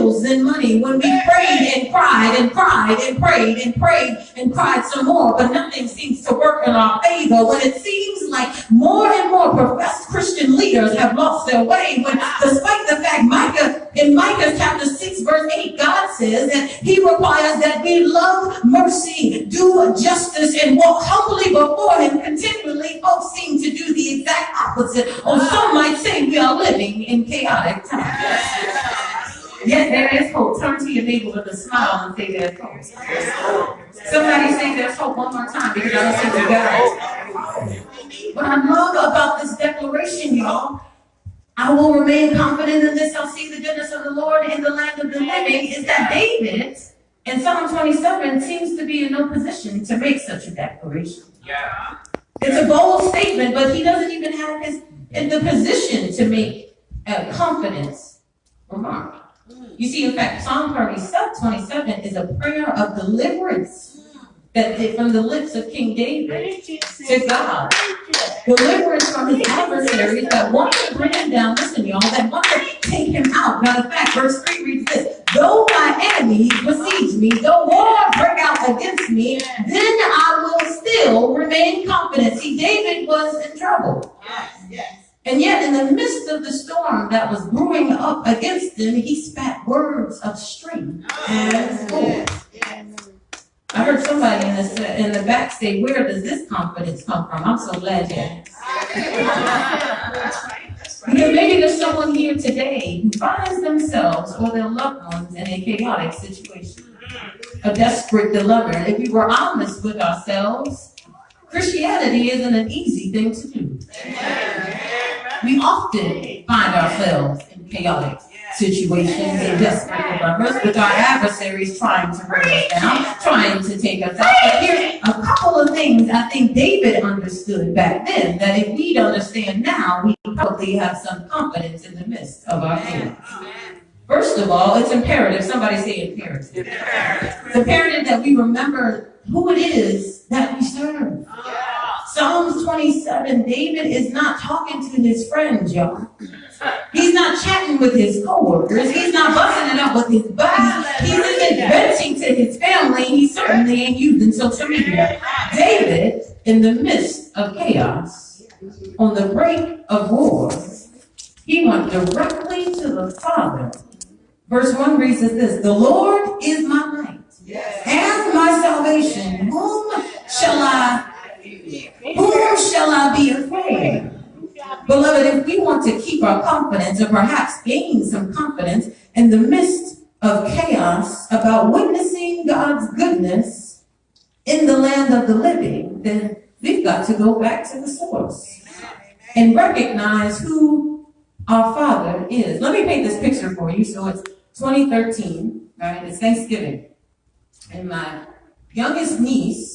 bills and money, when we prayed and cried and cried and prayed and prayed and cried some more, but nothing seems to work in our favor, when it seems like more and more professed Christian leaders have lost their way, when despite the fact in Micah chapter 6 verse 8, God says that he requires that we love mercy, do justice, and walk humbly before him continually, folks seem to do the exact opposite, or some might say we are living in chaotic times. Yet there is hope. Turn to your neighbor with a smile and say there's hope. Somebody say there's hope one more time, because I don't think you got it. What I love about this declaration, y'all, I will remain confident in this, I'll see the goodness of the Lord in the land of the living, is that David in Psalm 27 seems to be in no position to make such a declaration. Yeah. It's a bold statement, but he doesn't even have in the position to make a confidence remark. You see, in fact, Psalm 27 is a prayer of deliverance from the lips of King David to God. Deliverance from his adversaries that want to bring him down. Listen, y'all, that want to take him out. Matter of fact, verse 3 reads this: though my enemies besiege me, though war break out against me, then I will still remain confident. See, David was in trouble. Yes. And yet, in the midst of the storm that was brewing up against him, he spat words of strength and force. I heard somebody in the back say, "Where does this confidence come from?" I'm so glad you asked. Because maybe there's someone here today who finds themselves or their loved ones in a chaotic situation, a desperate dilemma. If we were honest with ourselves, Christianity isn't an easy thing to do. We often find ourselves in chaotic situations and desperate dilemmas with our adversaries trying to bring us down, trying to take us out. But here's a couple of things I think David understood back then that if we'd understand now, we probably have some confidence in the midst of our feelings. First of all, it's imperative. Somebody say imperative. It's imperative that we remember who it is that we serve. Psalms 27, David is not talking to his friends, y'all. He's not chatting with his coworkers. He's not busting it up with his buddies. He isn't venting to his family. He certainly ain't using social media. David, in the midst of chaos, on the brink of war, he went directly to the Father. Verse 1 reads this: the Lord is my light and my salvation. Whom shall I be afraid? Beloved, if we want to keep our confidence, or perhaps gain some confidence in the midst of chaos about witnessing God's goodness in the land of the living, then we've got to go back to the source and recognize who our Father is. Let me paint this picture for you. So it's 2013, right? It's Thanksgiving. And my youngest niece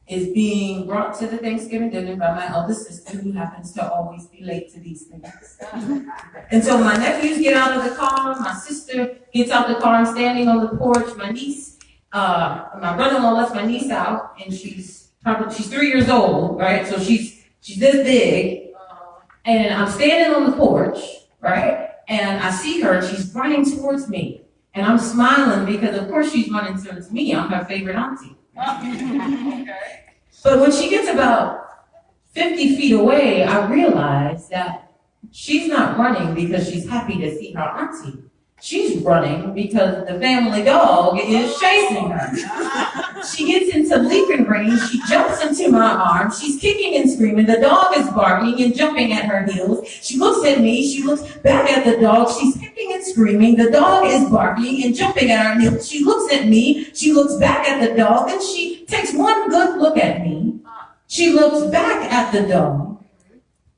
is being brought to the Thanksgiving dinner by my eldest sister, who happens to always be late to these things. And so my nephews get out of the car, my sister gets out the car, I'm standing on the porch. My niece, my brother-in-law left my niece out, and she's 3 years old, right? So she's this big, and I'm standing on the porch, right? And I see her, and she's running towards me, and I'm smiling because of course she's running towards me. I'm her favorite auntie. But when she gets about 50 feet away, I realize that she's not running because she's happy to see her auntie. She's running because the family dog is chasing her. She gets into leaping range. She jumps into my arms. She's kicking and screaming. The dog is barking and jumping at her heels. She looks at me. She looks back at the dog. She's kicking and screaming. The dog is barking and jumping at her heels. She looks at me. She looks back at the dog. Then she takes one good look at me. She looks back at the dog.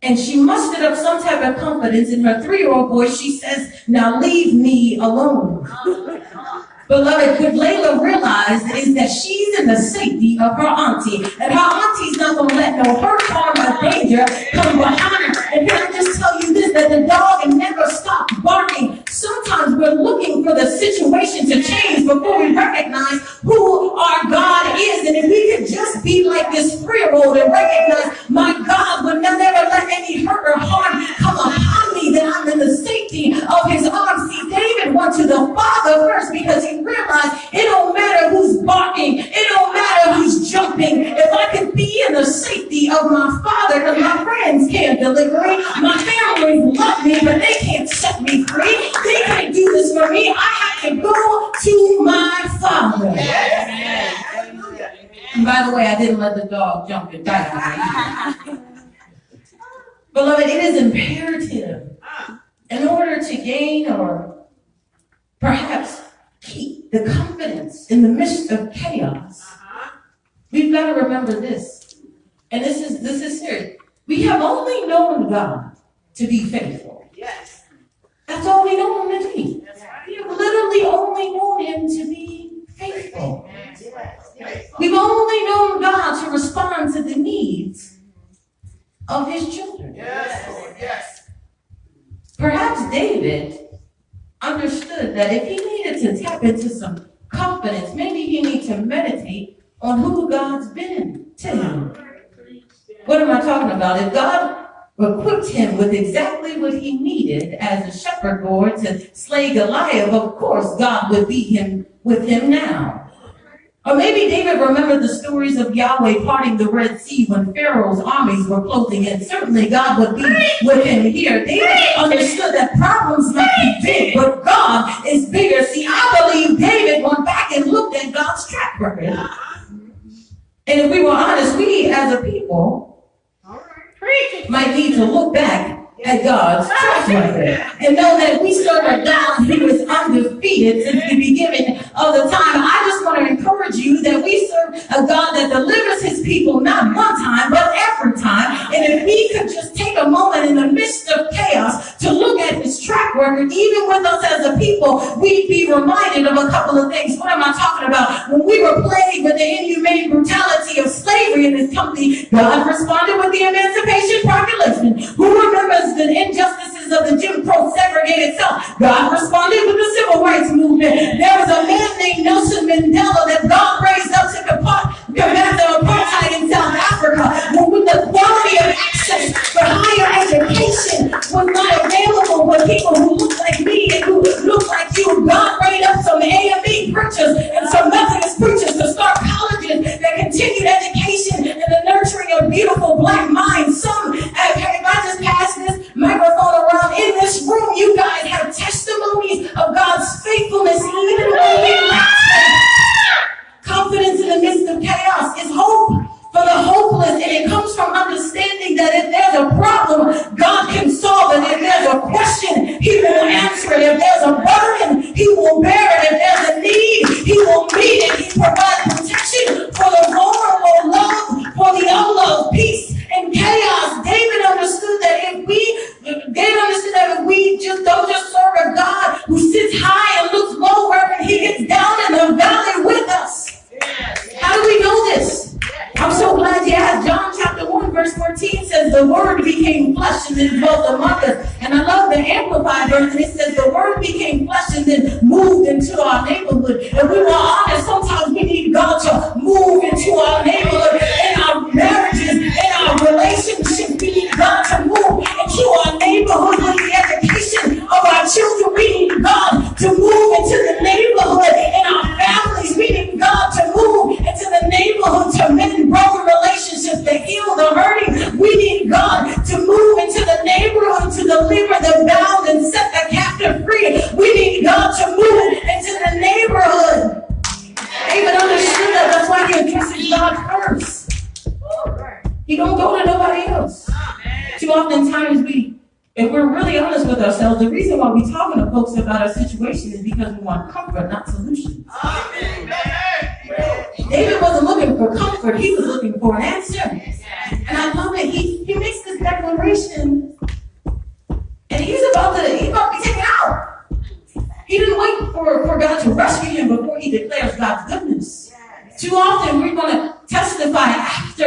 And she mustered up some type of confidence in her 3-year-old voice. She says, "Now leave me alone." Beloved, what Layla realized is that she's in the safety of her auntie. And her auntie's not going to let no hurt, harm, or danger come behind her. And can I just tell you this, that the dog never stopped barking. Sometimes we're looking for the situation to change before we recognize who our God is. And if we could just be like this 3-year-old and recognize, my God will never let any hurt or harm come upon me, then I'm in the safety safety of his arms. See, David went to the Father first because he realized it don't matter who's barking, it don't matter who's jumping. If I can be in the safety of my Father, because my friends can't deliver me, my family love me, but they can't set me free. They can't do this for me. I have to go to my Father. And by the way, I didn't let the dog jump and bite on me. Beloved, it is imperative in order to gain or perhaps keep the confidence in the midst of chaos. We've got to remember this, and this is serious. We have only known God to be faithful. Yes. That's all we know him to be. We have literally only known him to be faithful. We've only known God to respond to the needs of his children. Yes. Perhaps David understood that if he needed to tap into some confidence, maybe he needed to meditate on who God's been to him. What am I talking about? If God equipped him with exactly what he needed as a shepherd boy to slay Goliath, of course God would be with him now. Or maybe David remembered the stories of Yahweh parting the Red Sea when Pharaoh's armies were closing in. Certainly God would be with him here. David understood that problems might be big, but God is bigger. See, I believe David went back and looked at God's track record. And if we were honest, we as a people might need to look back at God's track record and know that we serve a God who is undefeated since the beginning of the time. I just want to encourage you that we serve a God that delivers his people not one time, but every time. And if we could just take a moment in the midst of chaos to look at his track record, even with us as a people, we'd be reminded of a couple of things. What am I talking about? When we were plagued with the inhumane brutality of slavery in this country, God responded with the Emancipation Proclamation. Who remembers the injustices of the Jim Crow segregated South? God responded with the Civil Rights Movement. There was a man named Nelson Mandela that God raised up to combat the apartheid in South Africa, when the quality of access for higher education was not available for people who look like me and who look like you. God raised up some AME preachers and some Methodist preachers to start colleges that continued education and the nurturing of beautiful black minds. Some, if I just pass this microphone around in this room, you guys have testimonies of God's faithfulness even when we lack faith. Confidence in the midst of chaos is hope for the hopeless, and it comes from understanding that if there's a problem, God can solve it. If there's a question, he will answer it. If there's a burden, he will bear it. If there's a need, he will meet it. He provides protection for the vulnerable, love for the unloved, peace in chaos. David understood that if we just don't just serve a God who sits high and looks low, wherever he gets down in the valley with us. How do we know this? I'm so glad you asked. John chapter 1 verse 14 says the word became flesh and then dwelt among us. And I love the Amplified version. It says the word became flesh and then moved into our neighborhood. And we were honest, sometimes we need God to move into our neighborhood, in our marriages, in our relationships. We need God to move into our neighborhood with the education of our children. We need God to move into the neighborhood in our families. We need God to move into the neighborhood to mend broken relationships, to heal the hurting. We need God to move into the neighborhood to deliver the bound and set the captive free. We need God to move into the neighborhood. David understood that. That's why he addresses God first. He don't go to nobody else. Too often times if we're really honest with ourselves, the reason why we're talking to folks about our situation is because we want comfort, not solutions. David wasn't looking for comfort, he was looking for an answer. And I love it. He makes this declaration, and he's about to be taken out. He didn't wait for God to rescue him before he declares God's goodness. Too often we're going to testify after